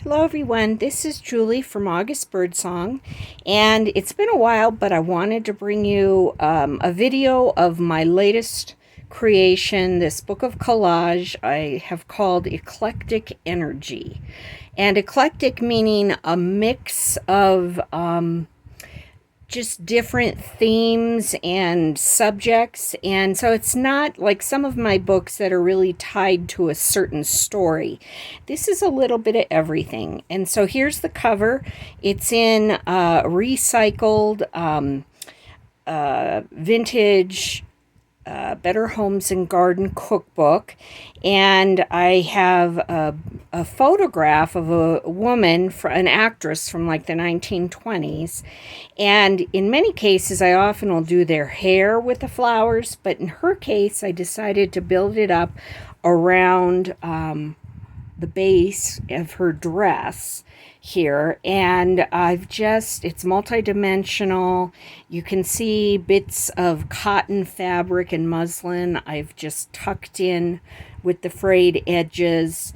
Hello everyone, this is Julie from August Birdsong, and it's been a while, but I wanted to bring you a video of my latest creation, this book of collage I have called Eclectic Energy. And eclectic meaning a mix of just different themes and subjects, and so it's not like some of my books that are really tied to a certain story. This is a little bit of everything. And so here's the cover. It's in recycled vintage Better Homes and Garden cookbook, and I have a photograph of a woman, an actress from like the 1920s, and in many cases I often will do their hair with the flowers, but in her case I decided to build it up around the base of her dress here, and it's multi-dimensional. You can see bits of cotton fabric and muslin I've just tucked in with the frayed edges,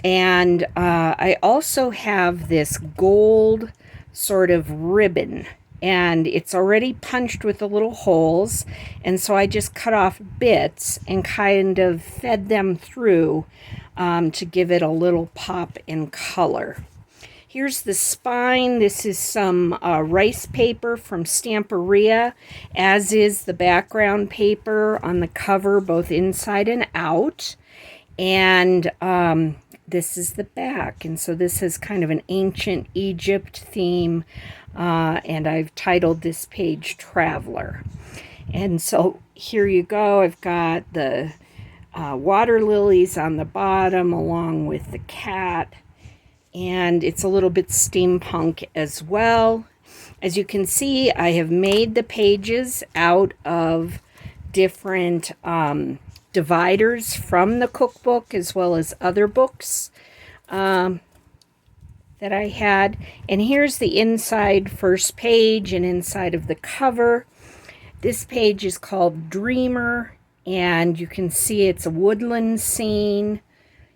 and I also have this gold sort of ribbon, and it's already punched with the little holes, and so I just cut off bits and kind of fed them through to give it a little pop in color. Here's the spine. This is some rice paper from Stamperia, as is the background paper on the cover, both inside and out. And this is the back. And so this is kind of an ancient Egypt theme. And I've titled this page Traveler. And so here you go. I've got the water lilies on the bottom along with the cat. And it's a little bit steampunk as well. As you can see, I have made the pages out of different dividers from the cookbook as well as other books that I had. And here's the inside first page and inside of the cover. This page is called Dreamer, and you can see it's a woodland scene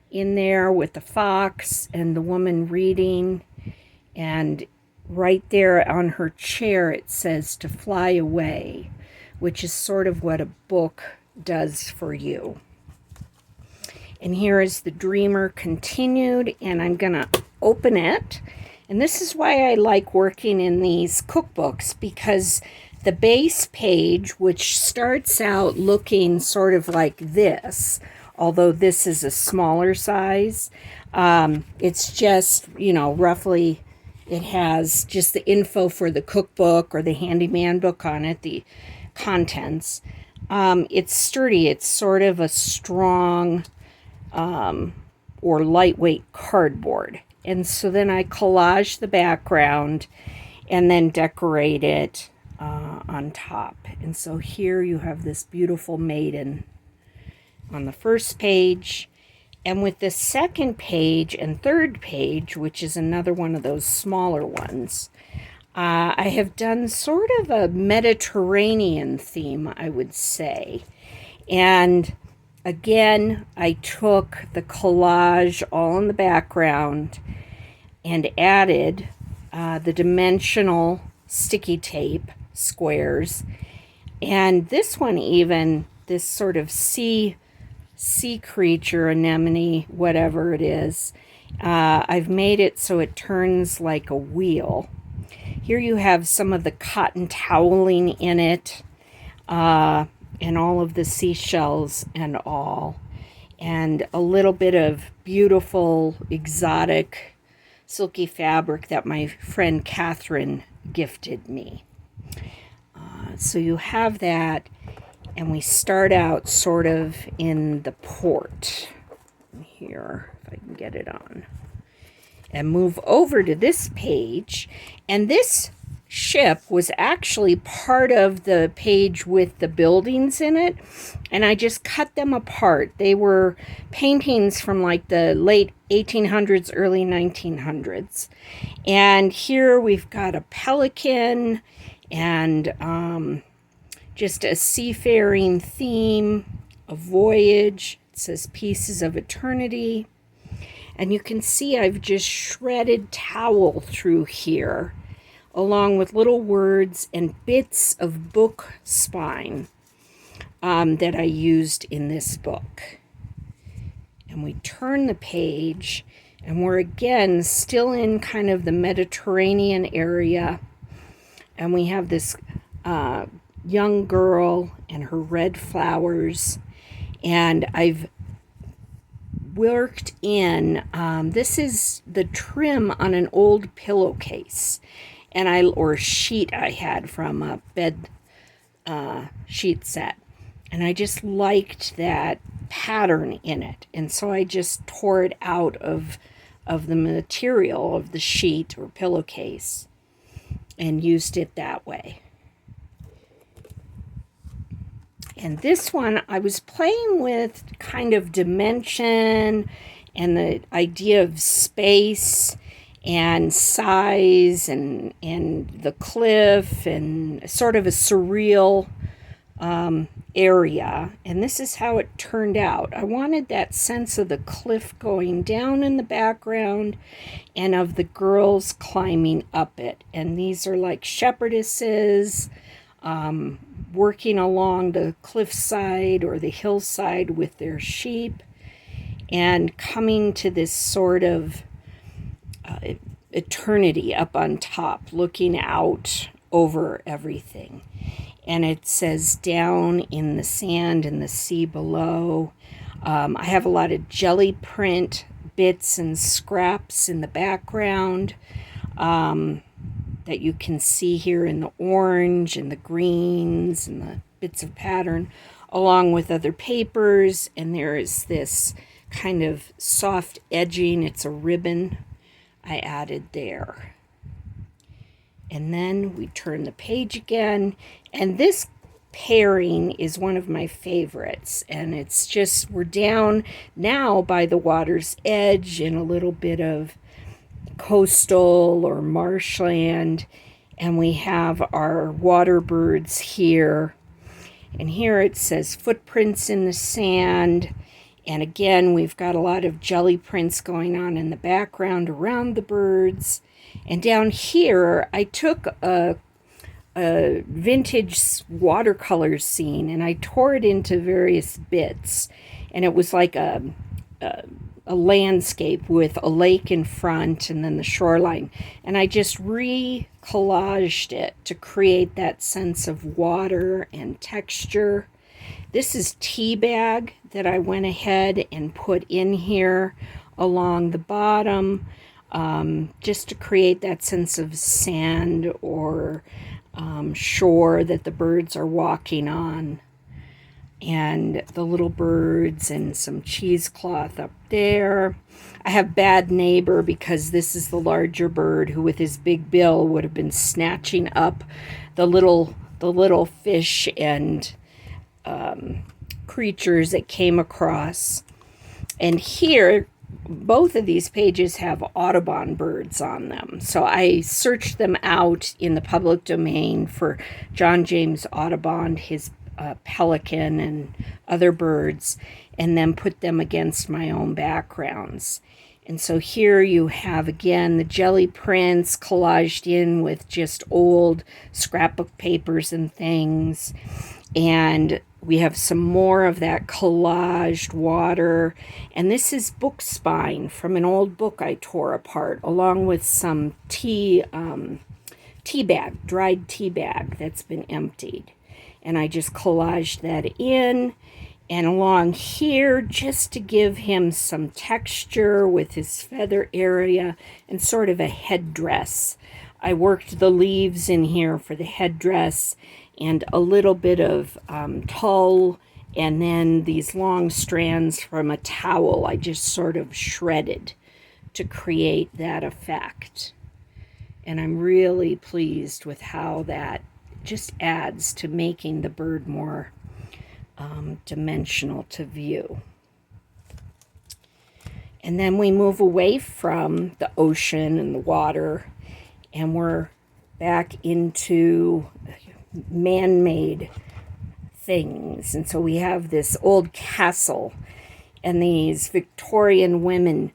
in there with the fox and the woman reading, and right there on her chair it says to fly away, which is sort of what a book does for you. And here is the Dreamer continued, and I'm gonna open it. And this is why I like working in these cookbooks, because the base page, which starts out looking sort of like this, although this is a smaller size, it's just, roughly, it has just the info for the cookbook or the handyman book on it, the contents. It's sturdy. It's sort of a strong or lightweight cardboard. And so then I collage the background and then decorate it on top. And so here you have this beautiful maiden on the first page, and with the second page and third page, which is another one of those smaller ones, I have done sort of a Mediterranean theme, I would say. And again, I took the collage all in the background and added the dimensional sticky tape squares, and this one even, this sort of sea creature, anemone, whatever it is, I've made it so it turns like a wheel. Here you have some of the cotton toweling in it, and all of the seashells and all, and a little bit of beautiful exotic silky fabric that my friend Catherine gifted me. So you have that. And we start out sort of in the port here, if I can get it on, and move over to this page. And this ship was actually part of the page with the buildings in it, and I just cut them apart. They were paintings from like the late 1800s, early 1900s. And here we've got a pelican and just a seafaring theme, a voyage. It says Pieces of Eternity. And you can see I've just shredded towel through here, along with little words and bits of book spine that I used in this book. And we turn the page, and we're again still in kind of the Mediterranean area. And we have this young girl and her red flowers. And I've worked in, this is the trim on an old pillowcase or sheet I had from a bed sheet set. And I just liked that pattern in it. And so I just tore it out of the material of the sheet or pillowcase and used it that way. And this one, I was playing with kind of dimension and the idea of space and size and the cliff and sort of a surreal area. And this is how it turned out. I wanted that sense of the cliff going down in the background and of the girls climbing up it. And these are like shepherdesses, working along the cliffside or the hillside with their sheep and coming to this sort of eternity up on top, looking out over everything. And it says down in the sand and the sea below. I have a lot of jelly print bits and scraps in the background that you can see here in the orange and the greens and the bits of pattern, along with other papers. And there is this kind of soft edging. It's a ribbon I added there. And then we turn the page again. And this pairing is one of my favorites. And it's just, we're down now by the water's edge in a little bit of coastal or marshland, and we have our water birds here. And here it says footprints in the sand. And again, we've got a lot of jelly prints going on in the background around the birds. And down here, I took a vintage watercolor scene and I tore it into various bits. And it was like a landscape with a lake in front and then the shoreline. And I just re-collaged it to create that sense of water and texture. This is tea bag that I went ahead and put in here along the bottom, just to create that sense of sand or shore that the birds are walking on. And the little birds and some cheesecloth up there. I have Bad Neighbor because this is the larger bird who with his big bill would have been snatching up the little fish and creatures that came across. And here, both of these pages have Audubon birds on them. So I searched them out in the public domain for John James Audubon, his pelican and other birds, and then put them against my own backgrounds. And so here you have, again, the jelly prints collaged in with just old scrapbook papers and things. And we have some more of that collaged water. And this is book spine from an old book I tore apart, along with some tea bag, dried tea bag that's been emptied. And I just collaged that in. And along here, just to give him some texture with his feather area and sort of a headdress. I worked the leaves in here for the headdress and a little bit of tulle, and then these long strands from a towel I just sort of shredded to create that effect. And I'm really pleased with how that just adds to making the bird more dimensional to view. And then we move away from the ocean and the water, and we're back into man-made things. And so we have this old castle and these Victorian women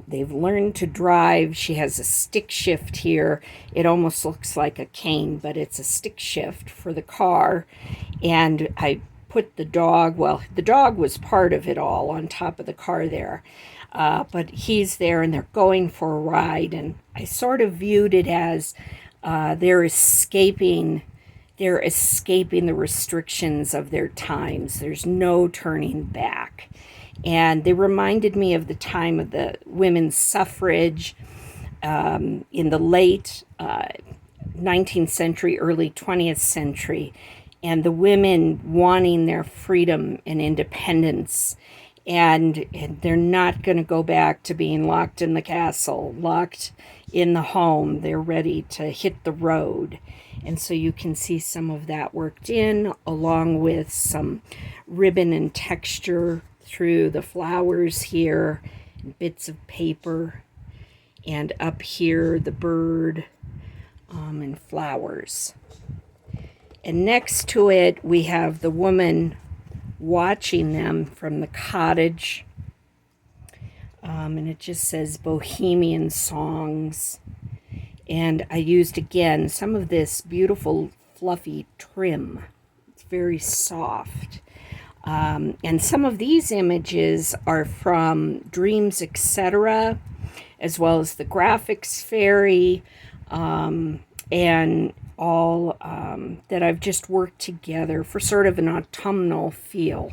they've learned to drive. She has a stick shift here. It almost looks like a cane, but it's a stick shift for the car. And I put the dog, well, the dog was part of it all on top of the car there. But he's there and they're going for a ride. And I sort of viewed it as they're escaping the restrictions of their times. There's no turning back. And they reminded me of the time of the women's suffrage in the late 19th century, early 20th century, and the women wanting their freedom and independence. And they're not going to go back to being locked in the castle, locked in the home. They're ready to hit the road. And so you can see some of that worked in, along with some ribbon and texture through the flowers here, bits of paper, and up here the bird and flowers. And next to it we have the woman watching them from the cottage, and it just says Bohemian Songs. And I used again some of this beautiful fluffy trim. It's very soft. And some of these images are from Dreams, etc., as well as the Graphics Fairy, and all that I've just worked together for sort of an autumnal feel.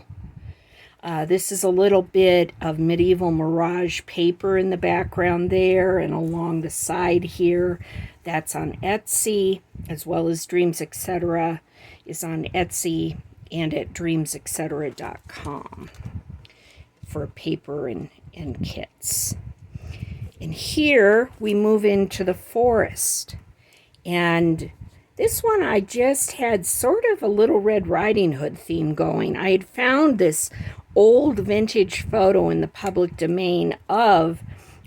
This is a little bit of medieval mirage paper in the background there, and along the side here. That's on Etsy, as well as Dreams, etc. is on Etsy and at dreamsetc.com for paper and kits. And here we move into the forest. And this one I just had sort of a Little Red Riding Hood theme going. I had found this old vintage photo in the public domain of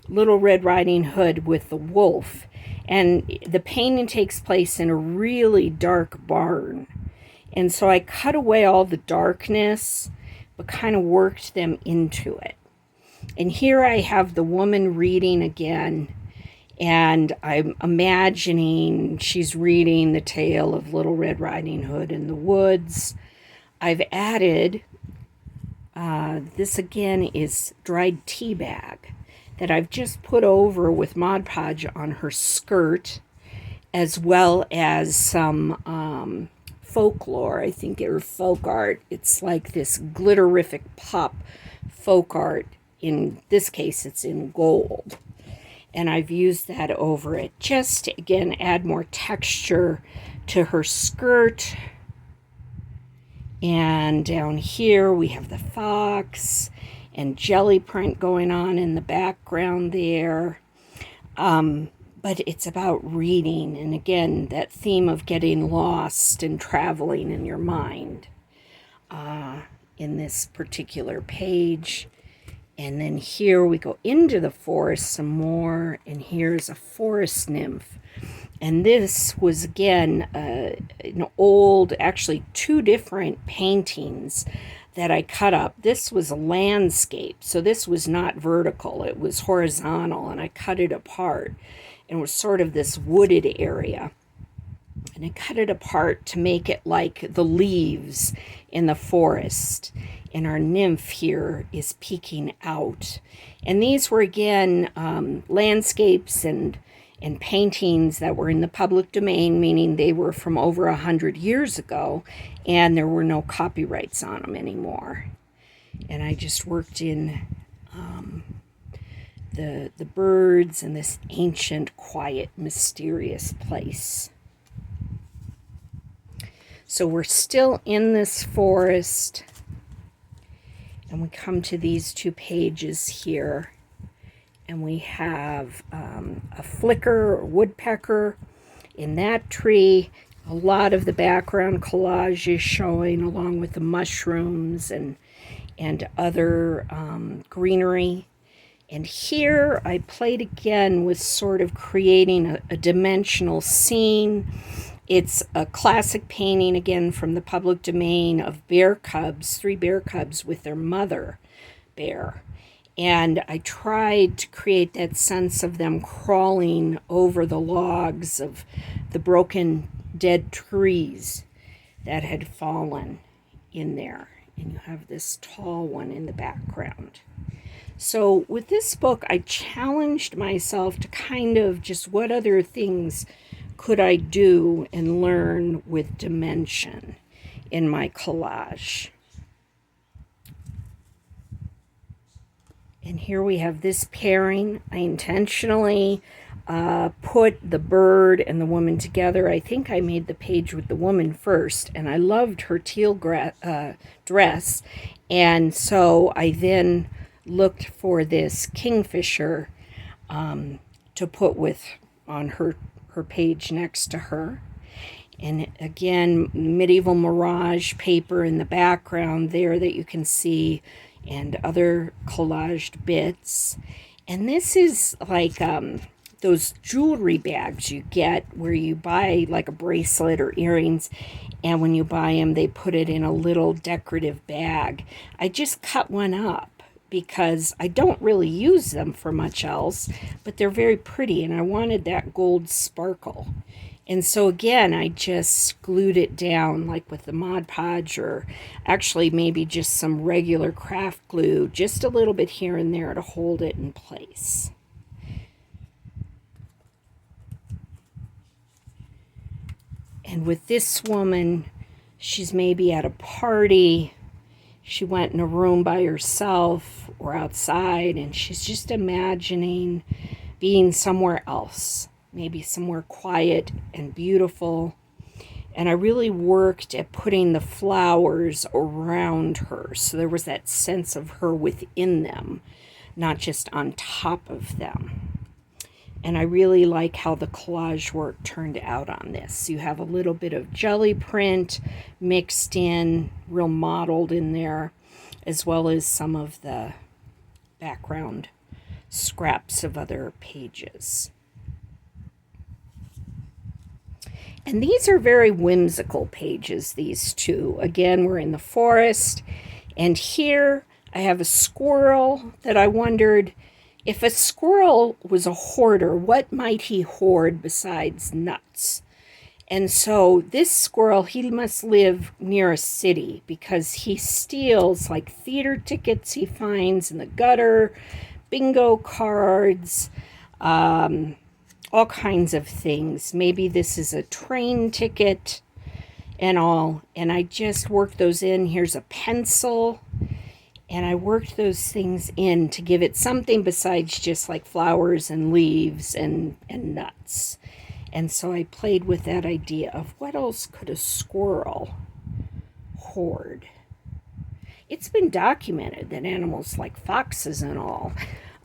Little Red Riding Hood with the wolf. And the painting takes place in a really dark barn. And so I cut away all the darkness, but kind of worked them into it. And here I have the woman reading again. And I'm imagining she's reading the tale of Little Red Riding Hood in the woods. I've added, this again is dried tea bag that I've just put over with Mod Podge on her skirt, as well as some folklore, I think, or folk art. It's like this glitterific pop folk art. In this case, it's in gold. And I've used that over it just to, again, add more texture to her skirt. And down here we have the fox and jelly print going on in the background there. But it's about reading, and again, that theme of getting lost and traveling in your mind in this particular page. And then here we go into the forest some more, and here's a forest nymph. And this was, again, an old, actually two different paintings that I cut up. This was a landscape, so this was not vertical, it was horizontal, and I cut it apart. And it was sort of this wooded area. And I cut it apart to make it like the leaves in the forest. And our nymph here is peeking out. And these were, again, landscapes and paintings that were in the public domain, meaning they were from over 100 years ago, and there were no copyrights on them anymore. And I just worked in the birds and this ancient, quiet, mysterious place. So we're still in this forest, and we come to these two pages here, and we have a flicker or woodpecker in that tree. A lot of the background collage is showing, along with the mushrooms and other greenery. And here I played again with sort of creating a dimensional scene. It's a classic painting, again, from the public domain of bear cubs, 3 bear cubs with their mother bear. And I tried to create that sense of them crawling over the logs of the broken dead trees that had fallen in there. And you have this tall one in the background. So with this book, I challenged myself to kind of just what other things could I do and learn with dimension in my collage. And here we have this pairing. I intentionally put the bird and the woman together. I think I made the page with the woman first, and I loved her teal dress. And so I then looked for this kingfisher to put on her page next to her. And again, medieval mirage paper in the background there that you can see, and other collaged bits. And this is like those jewelry bags you get where you buy like a bracelet or earrings, and when you buy them, they put it in a little decorative bag. I just cut one up because I don't really use them for much else, but they're very pretty, and I wanted that gold sparkle. And so again, I just glued it down like with the Mod Podge, or actually maybe just some regular craft glue, just a little bit here and there to hold it in place. And with this woman, she's maybe at a party. She went in a room by herself or outside, and she's just imagining being somewhere else. Maybe somewhere quiet and beautiful. And I really worked at putting the flowers around her, so there was that sense of her within them, not just on top of them. And I really like how the collage work turned out on this. You have a little bit of jelly print mixed in, real modeled in there, as well as some of the background scraps of other pages. And these are very whimsical pages, these two. Again, we're in the forest. And here I have a squirrel that I wondered, if a squirrel was a hoarder, what might he hoard besides nuts? And so this squirrel, he must live near a city because he steals like theater tickets he finds in the gutter, bingo cards, all kinds of things. Maybe this is a train ticket and all. And I just worked those in. Here's a pencil. And I worked those things in to give it something besides just like flowers and leaves and nuts. And so I played with that idea of what else could a squirrel hoard? It's been documented that animals like foxes and all,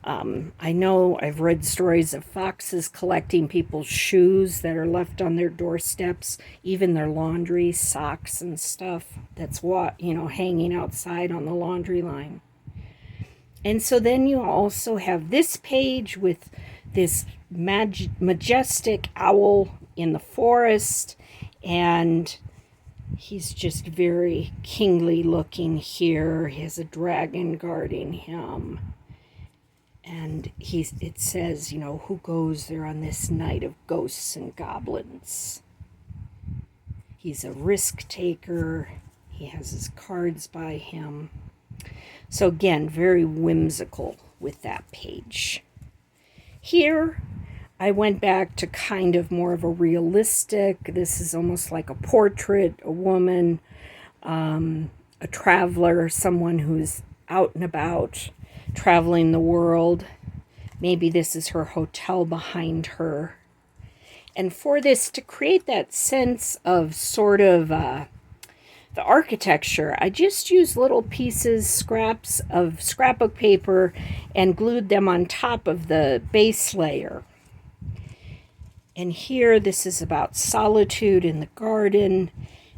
I know I've read stories of foxes collecting people's shoes that are left on their doorsteps, even their laundry, socks and stuff that's hanging outside on the laundry line. And so then you also have this page with this majestic owl in the forest, and he's just very kingly looking here. He has a dragon guarding him. And it says, who goes there on this night of ghosts and goblins? He's a risk taker. He has his cards by him. So again, very whimsical with that page. Here, I went back to kind of more of a realistic, this is almost like a portrait, a woman, a traveler, someone who's out and about, traveling the world. Maybe this is her hotel behind her. And for this, to create that sense of sort of the architecture, I just used little pieces, scraps of scrapbook paper, and glued them on top of the base layer. And here, this is about solitude in the garden.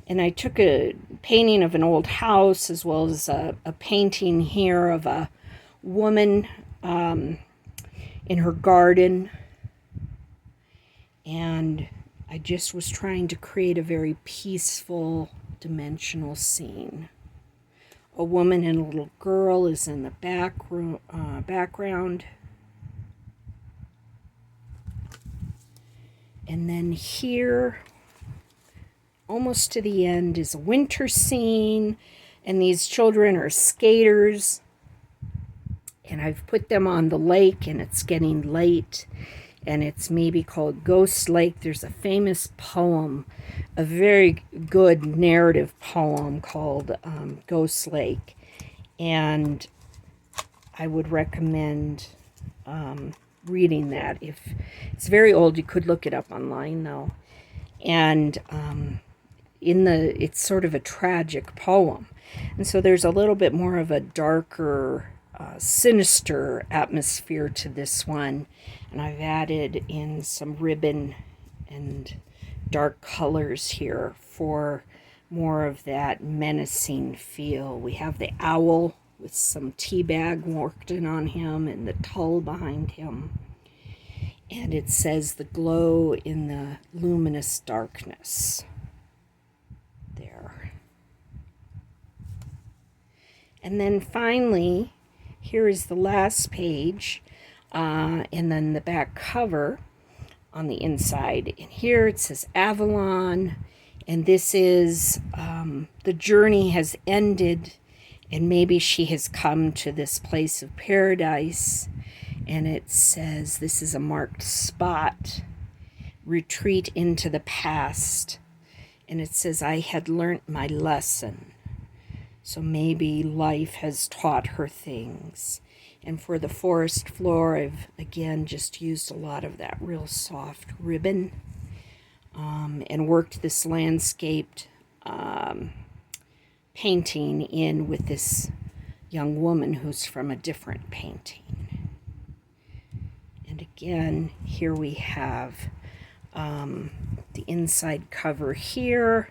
And I took a painting of an old house, as well as a painting here of a woman in her garden. And I just was trying to create a very peaceful, dimensional scene. A woman and a little girl is in the background. And then here, almost to the end, is a winter scene. And these children are skaters. And I've put them on the lake, and it's getting late. And it's maybe called Ghost Lake. There's a famous poem, a very good narrative poem called Ghost Lake. And I would recommend reading that. If it's very old, you could look it up online though. And it's sort of a tragic poem. And so there's a little bit more of a darker, sinister atmosphere to this one. And I've added in some ribbon and dark colors here for more of that menacing feel. We have the owl with some tea bag worked in on him and the tulle behind him. And it says the glow in the luminous darkness. There. And then finally, here is the last page, and then the back cover on the inside. And here it says Avalon, and this is the journey has ended, and maybe she has come to this place of paradise. And it says this is a marked spot, retreat into the past. And it says, I had learnt my lesson. So maybe life has taught her things. And for the forest floor, I've, again, just used a lot of that real soft ribbon and worked this landscaped painting in with this young woman who's from a different painting. And again, here we have the inside cover here.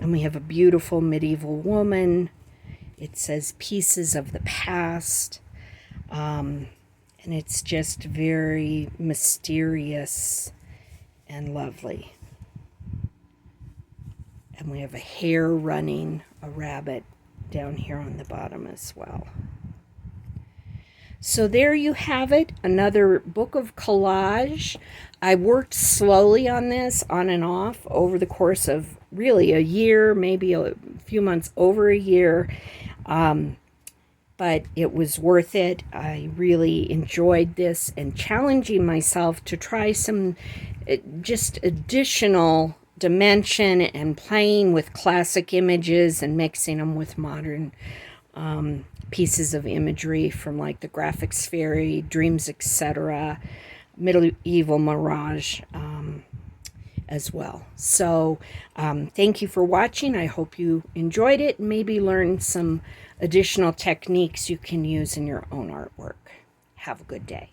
And we have a beautiful medieval woman. It says pieces of the past. And it's just very mysterious and lovely. And we have a hare running, a rabbit down here on the bottom as well. So there you have it, another book of collage. I worked slowly on this, on and off, over the course of really a year, maybe a few months, over a year. But it was worth it. I really enjoyed this and challenging myself to try some just additional dimension and playing with classic images and mixing them with modern pieces of imagery from like the Graphics Fairy, Dreams, etc., Medieval Mirage as well. So thank you for watching. I hope you enjoyed it and maybe learned some additional techniques you can use in your own artwork. Have a good day.